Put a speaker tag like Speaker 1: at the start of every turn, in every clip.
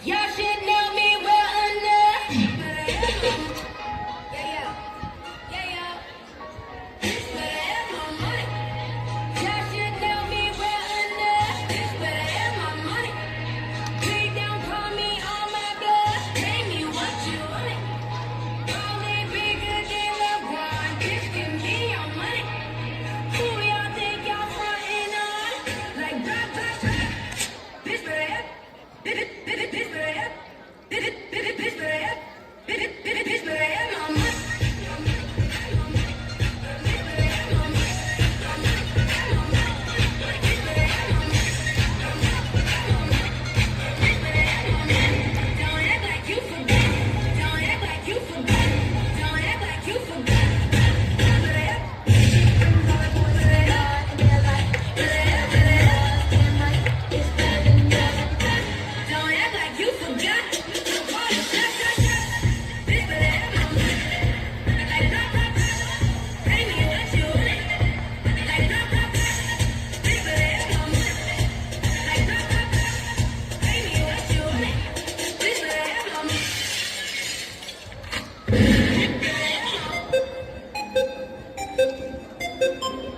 Speaker 1: Y'all should know me well enough. Yeah, yeah. Better have my money. Y'all should know me well enough. Better have my money. Please don't call me on my bluff. Pay me what you want. Only bigger than LeBron. This can be your money. Who y'all think y'all frontin' on? Like blah, blah, blah. This better have. This better have. This better have. This better have my money. Don't act like you forgot. Don't act like you forgot. Don't act like you forgot. Don't act like you forgot. This better have my money. Like blah, blah, blah. Pay me what you want. Like blah, blah, blah. This better have my money. Like blah, blah, blah. Pay me what you want. This better have my money.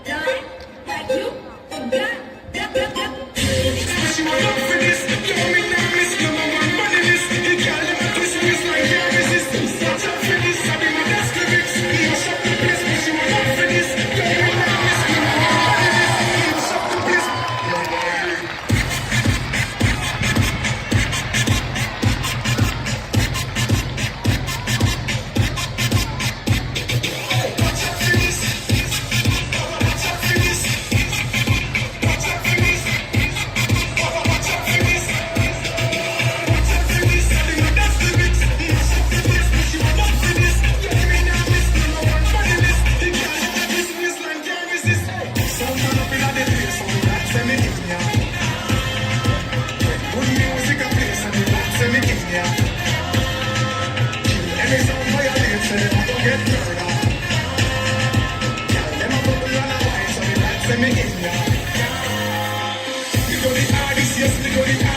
Speaker 1: Don't act like you forgot.
Speaker 2: She want up for this, yo, me not miss, number one money list. The girl never twist me, it's like can't resist. Watch out for this, I be my best lyrics. Even shop the place, but she want up for this, yo, me not miss, number one money list. Even shop the place. Watch out for this, watch out for this, watch out for this. Me in ya. We go the hardest, yes, we go the hardest.